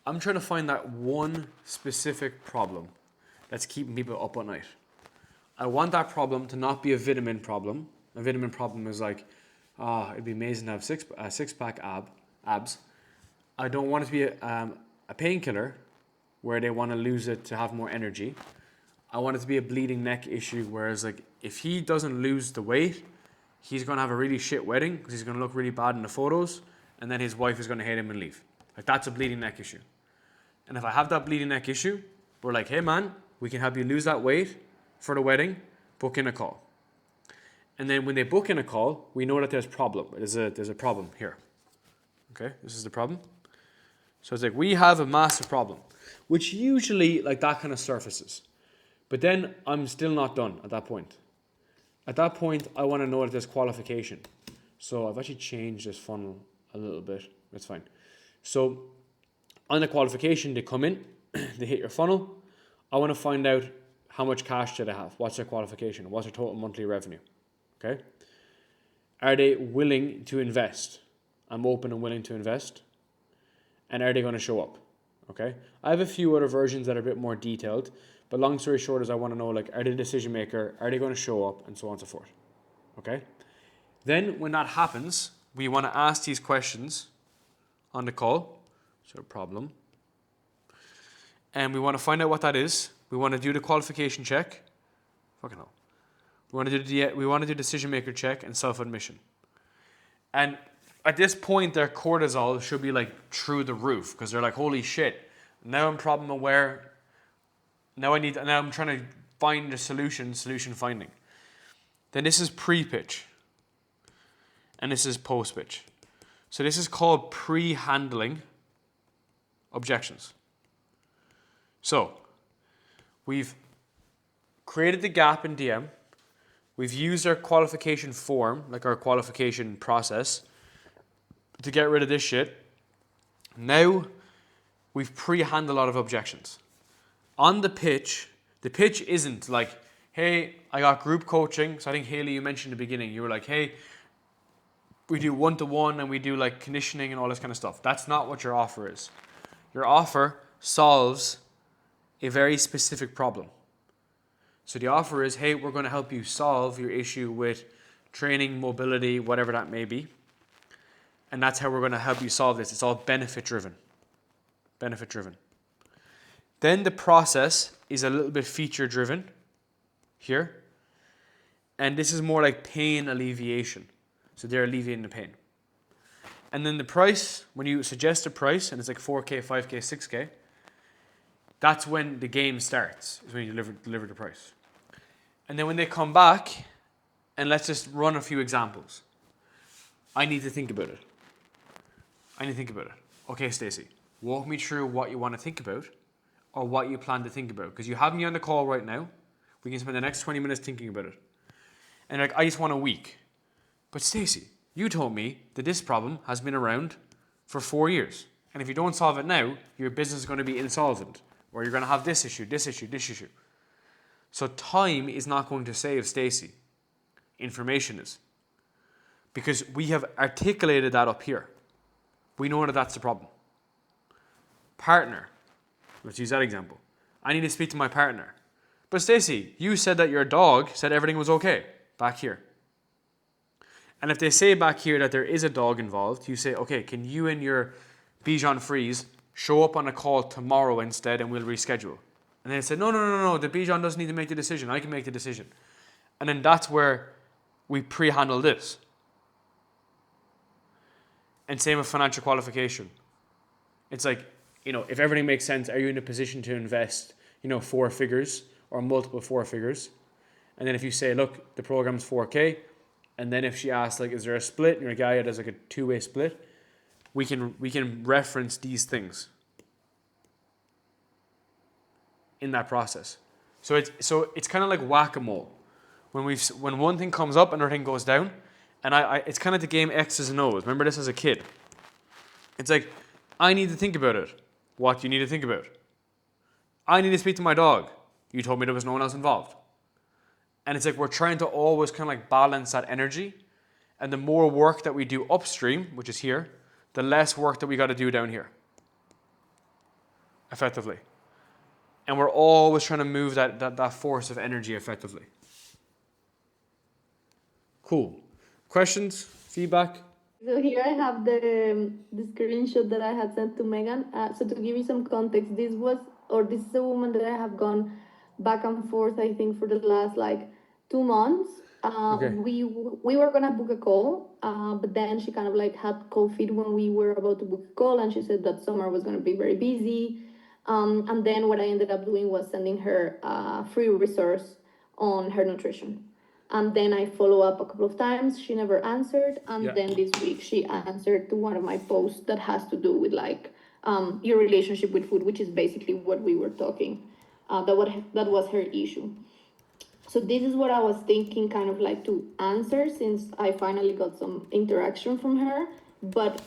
I'm trying to find that one specific problem that's keeping people up at night. I want that problem to not be a vitamin problem. A vitamin problem is like, it'd be amazing to have six-pack abs. I don't want it to be a painkiller where they want to lose it to have more energy. I want it to be a bleeding neck issue, whereas like if he doesn't lose the weight, he's going to have a really shit wedding because he's going to look really bad in the photos, and then his wife is going to hate him and leave. Like, that's a bleeding neck issue. And if I have that bleeding neck issue, we're like, hey man, we can help you lose that weight for the wedding, book in a call. And then when they book in a call, we know that there's a problem here. Okay, this is the problem. So it's like, we have a massive problem, which usually like that kind of surfaces. But then I'm still not done at that point. At that point, I want to know that there's qualification. So I've actually changed this funnel a little bit. That's fine. So on the qualification, they come in, they hit your funnel. I want to find out how much cash do they have? What's their qualification? What's their total monthly revenue? Okay. Are they willing to invest? I'm open and willing to invest. And are they going to show up? Okay. I have a few other versions that are a bit more detailed, but long story short is I want to know, like, are they a decision maker? Are they going to show up? And so on and so forth. Okay. Then when that happens, we want to ask these questions on the call. So problem. And we want to find out what that is. We want to do the qualification check. Fucking hell. We want to do decision maker check and self-admission. And at this point, their cortisol should be like through the roof because they're like, holy shit, now I'm problem aware. Now I'm trying to find a solution finding. Then this is pre-pitch. And this is post-pitch. So this is called pre-handling objections. So we've created the gap in DM. We've used our qualification form, like our qualification process, to get rid of this shit. Now we've pre-handled a lot of objections. On the pitch isn't like, hey, I got group coaching. So I think, Haley, you mentioned in the beginning, you were like, hey, we do one-to-one and we do like conditioning and all this kind of stuff. That's not what your offer is. Your offer solves a very specific problem. So the offer is, hey, we're going to help you solve your issue with training, mobility, whatever that may be. And that's how we're going to help you solve this. It's all benefit driven. Benefit driven. Then the process is a little bit feature driven here. And this is more like pain alleviation. So they're alleviating the pain. And then the price, when you suggest a price, and it's like 4K, 5K, 6K, that's when the game starts, is when you deliver the price. And then when they come back, and let's just run a few examples. I need to think about it. Okay, Stacey, walk me through what you want to think about or what you plan to think about. Because you have me on the call right now. We can spend the next 20 minutes thinking about it. And like, I just want a week. But Stacey, you told me that this problem has been around for 4 years. And if you don't solve it now, your business is going to be insolvent. Or you're going to have this issue. So time is not going to save Stacey. Information is. Because we have articulated that up here. We know that that's the problem. Partner. Let's use that example. I need to speak to my partner. But Stacey, you said that your dog said everything was okay back here. And if they say back here that there is a dog involved, you say, okay, can you and your Bichon Frise show up on a call tomorrow instead and we'll reschedule? And they said, no, the Bichon doesn't need to make the decision. I can make the decision. And then that's where we pre-handle this. And same with financial qualification. It's like, if everything makes sense, are you in a position to invest, 4 figures or multiple 4 figures? And then if you say, look, the program's 4K, and then if she asks, like, is there a split? And you're like, yeah, there's like a 2-way split. We can reference these things in that process. So it's kind of like whack-a-mole. When one thing comes up, another thing goes down. And it's kind of the game X's and O's. Remember this as a kid. It's like, I need to think about it. What do you need to think about? I need to speak to my dog. You told me there was no one else involved. And it's like we're trying to always kind of like balance that energy. And the more work that we do upstream, which is here, the less work that we got to do down here. effectively. And we're always trying to move that force of energy effectively. Cool. Questions? Feedback? So here I have the screenshot that I had sent to Megan. So to give you some context, this is a woman that I have gone back and forth, I think, for the last like 2 months. Okay. We were gonna book a call, but then she kind of like had cold feet when we were about to book a call, and she said that summer was gonna be very busy. And then what I ended up doing was sending her a free resource on her nutrition. And then I follow up a couple of times. She never answered. And then this week she answered to one of my posts that has to do with like your relationship with food, which is basically what we were talking. That was her issue. So this is what I was thinking kind of like to answer, since I finally got some interaction from her. But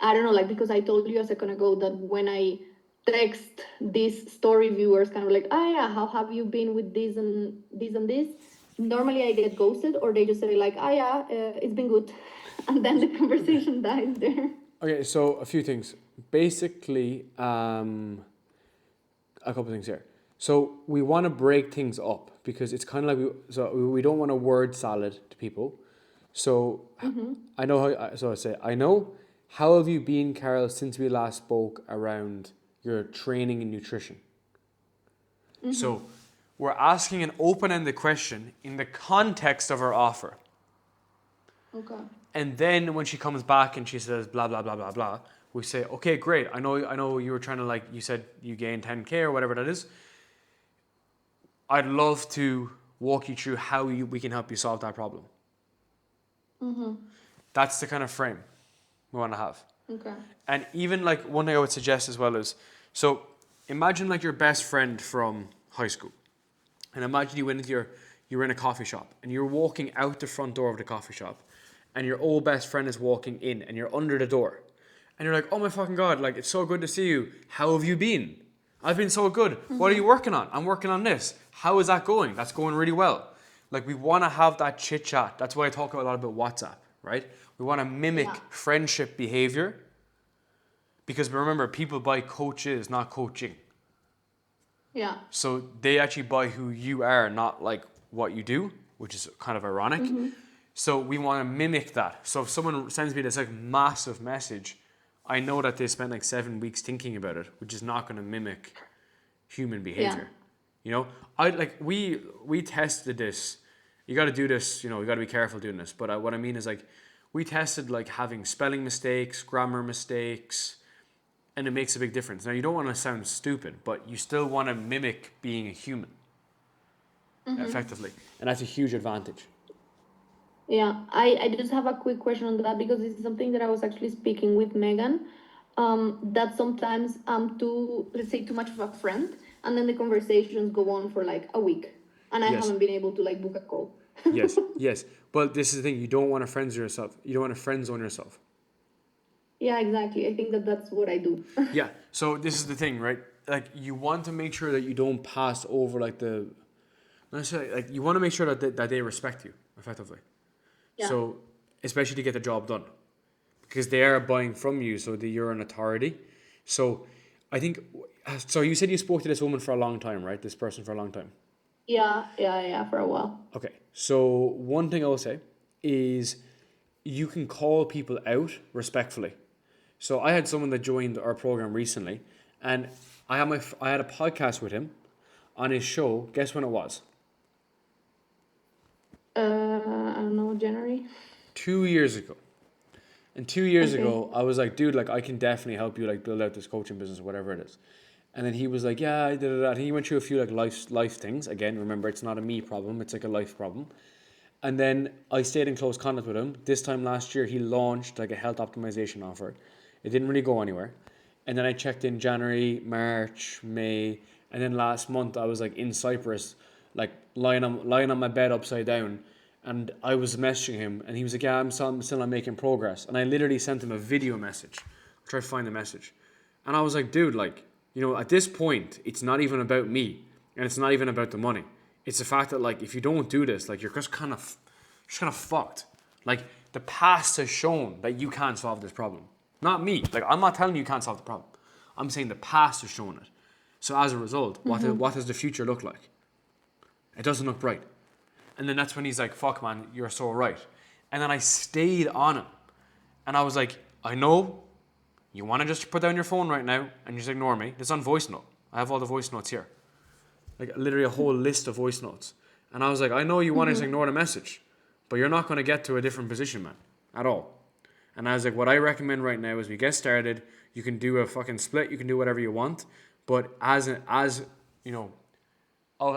I don't know, like, because I told you a second ago that when I text these story viewers kind of like, oh yeah, how have you been with this and this and this? Normally I get ghosted, or they just say like, oh yeah, it's been good. And then the conversation dies there. Okay, so a few things. Basically, a couple things here. So we want to break things up because it's kind of like we don't want a word salad to people. So I know I know, how have you been, Carol, since we last spoke around your training and nutrition? So we're asking an open-ended question in the context of our offer. Okay. And then when she comes back and she says blah blah blah blah blah, we say, okay, great. I know you were trying to, like, you said you gained 10K or whatever that is. I'd love to walk you through how we can help you solve that problem. That's the kind of frame we want to have. Okay. And even like one thing I would suggest as well is, so imagine like your best friend from high school, and imagine you were in a coffee shop and you're walking out the front door of the coffee shop, and your old best friend is walking in, and you're under the door, and you're like, oh my fucking God, like, it's so good to see you. How have you been? I've been so good. What are you working on? I'm working on this. How is that going? That's going really well. Like, we want to have that chit chat. That's why I talk a lot about WhatsApp, right? We want to mimic friendship behavior, because remember, people buy coaches, not coaching. Yeah. So they actually buy who you are, not like what you do, which is kind of ironic. So we want to mimic that. So if someone sends me this like massive message, I know that they spent like 7 weeks thinking about it, which is not going to mimic human behavior. You know, we tested this. You got to do this, you know, you got to be careful doing this. But what I mean is, like, we tested like having spelling mistakes, grammar mistakes, and it makes a big difference. Now, you don't want to sound stupid, but you still want to mimic being a human effectively. And that's a huge advantage. Yeah, I just have a quick question on that, because this is something that I was actually speaking with Megan. That sometimes I'm let's say, too much of a friend, and then the conversations go on for like a week, and I haven't been able to like book a call. Yes. But this is the thing, you don't want to friend yourself. You don't want to friend zone yourself. Yeah, exactly. I think that's what I do. Yeah. So this is the thing, right? Like, you want to make sure that you don't pass over like you want to make sure that they respect you effectively. Yeah. So, especially to get the job done, because they are buying from you, so that you're an authority. So, I think. So you said you spoke to this woman for a long time, right? This person for a long time. Yeah, for a while. Okay. So one thing I will say is, you can call people out respectfully. So I had someone that joined our program recently, and I had a podcast with him on his show. Guess when it was? I don't know, January. 2 years ago. And 2 years ago, I was like, dude, like, I can definitely help you, like, build out this coaching business or whatever it is. And then he was like, yeah, I did that. He went through a few like life things. Again, remember, it's not a me problem, it's like a life problem. And then I stayed in close contact with him. This time last year, he launched like a health optimization offer. It didn't really go anywhere. And then I checked in January, March, May, and then last month I was like in Cyprus, like lying on my bed upside down, and I was messaging him, and he was like, yeah, I'm still not making progress. And I literally sent him a video message. I'll try to find the message. And I was like, dude, like, you know, at this point, it's not even about me, and it's not even about the money. It's the fact that, like, if you don't do this, like, you're just kind of fucked. Like, the past has shown that you can't solve this problem. Not me. Like, I'm not telling you can't solve the problem. I'm saying the past has shown it. So as a result, what does the future look like? It doesn't look bright. And then that's when he's like, fuck man, you're so right. And then I stayed on him. And I was like, I know you want to just put down your phone right now and just ignore me. It's on voice note. I have all the voice notes here. Like literally a whole list of voice notes. And I was like, I know you want to just ignore the message, but you're not going to get to a different position, man, at all. And I was like, what I recommend right now is we get started. You can do a fucking split. You can do whatever you want. But as you know,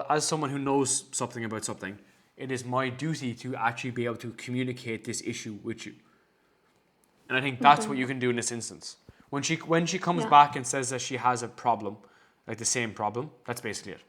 as someone who knows something about something, it is my duty to actually be able to communicate this issue with you. And I think that's what you can do in this instance. When she comes back and says that she has a problem, like the same problem, that's basically it.